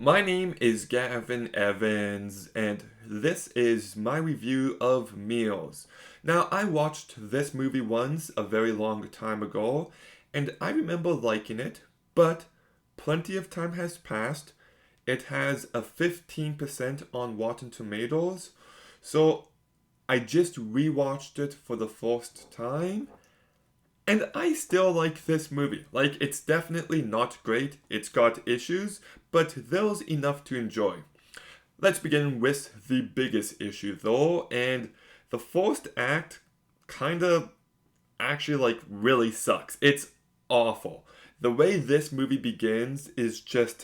My name is Gavin Evans, and this is my review of Meals. Now, I watched this movie once a very long time ago, and I remember liking it, but plenty of time has passed. It has a 15% on Rotten Tomatoes, so I just rewatched it for the first time, and I still like this movie. Like, it's definitely not great, it's got issues, but there's enough to enjoy. Let's begin with the biggest issue, though, and the first act kinda actually, really sucks. It's awful. The way this movie begins is just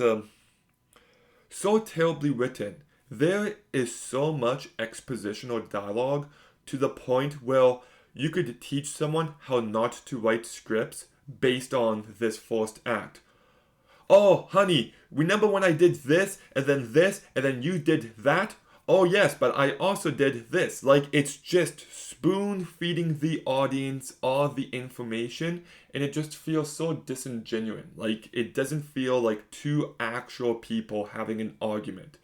so terribly written. There is so much expositional dialogue to the point where you could teach someone how not to write scripts based on this first act. Oh, honey, remember when I did this, and then you did that? Oh, yes, but I also did this. Like, it's just spoon feeding the audience all the information, and it just feels so disingenuous. Like, it doesn't feel like two actual people having an argument.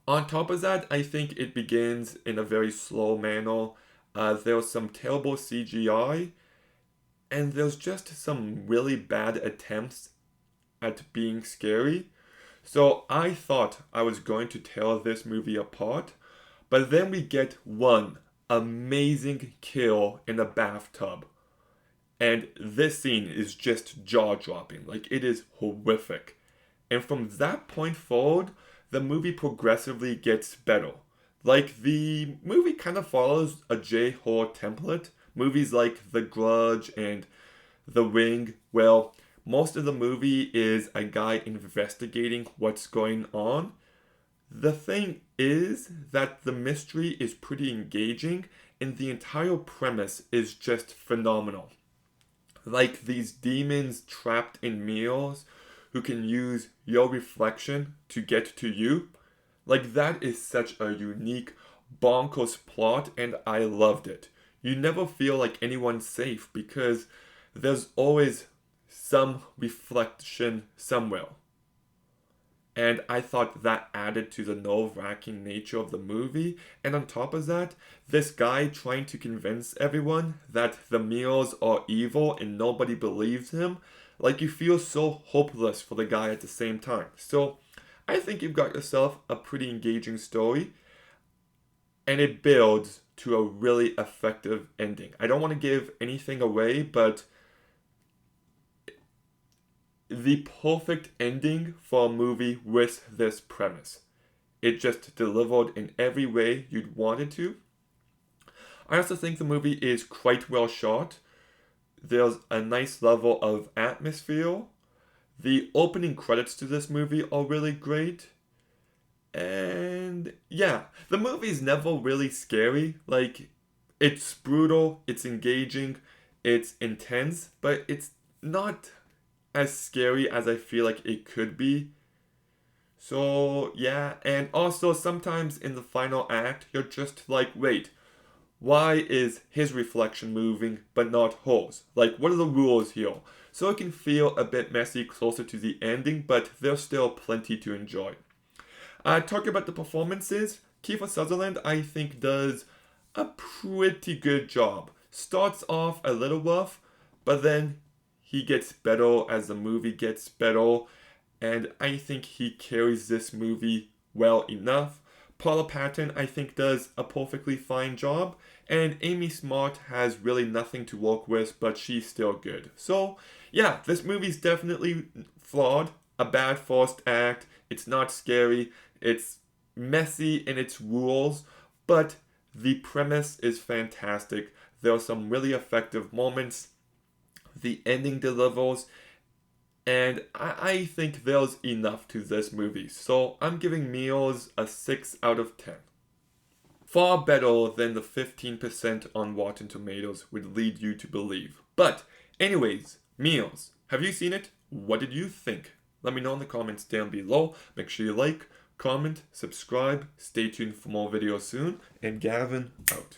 On top of that, I think it begins in a very slow manner. There's some terrible CGI, and there's just some really bad attempts at being scary. So I thought I was going to tear this movie apart, but then we get one amazing kill in a bathtub. And this scene is just jaw dropping. Like, it is horrific. And from that point forward, the movie progressively gets better. Like, the movie kind of follows a J horror template. Movies like The Grudge and The Ring, well, most of the movie is a guy investigating what's going on. The thing is that the mystery is pretty engaging and the entire premise is just phenomenal. Like these demons trapped in meals who can use your reflection to get to you. Like, that is such a unique, bonkers plot, and I loved it. You never feel like anyone's safe because there's always some reflection somewhere. And I thought that added to the nerve wracking nature of the movie. And on top of that, this guy trying to convince everyone that the meals are evil and nobody believes him, like, you feel so hopeless for the guy at the same time. So I think you've got yourself a pretty engaging story, and it builds to a really effective ending. I don't want to give anything away, but the perfect ending for a movie with this premise. It just delivered in every way you'd want it to. I also think the movie is quite well shot. There's a nice level of atmosphere. The opening credits to this movie are really great. And yeah, the movie's never really scary. Like, it's brutal, it's engaging, it's intense, but it's not as scary as I feel like it could be. So, yeah, and also sometimes in the final act, you're just like, wait, why is his reflection moving but not hers? Like, what are the rules here? So it can feel a bit messy closer to the ending, but there's still plenty to enjoy. Talking about the performances, Kiefer Sutherland, I think, does a pretty good job. Starts off a little rough, but then he gets better as the movie gets better, and I think he carries this movie well enough. Paula Patton, I think, does a perfectly fine job, and Amy Smart has really nothing to work with, but she's still good. So, yeah, this movie's definitely flawed. A bad first act. It's not scary. It's messy in its rules, but the premise is fantastic. There are some really effective moments. The ending delivers, and I think there's enough to this movie. So I'm giving Meals a 6 out of 10. Far better than the 15% on Rotten Tomatoes would lead you to believe. But, anyways, Meals. Have you seen it? What did you think? Let me know in the comments down below. Make sure you like, comment, subscribe. Stay tuned for more videos soon. And Gavin out.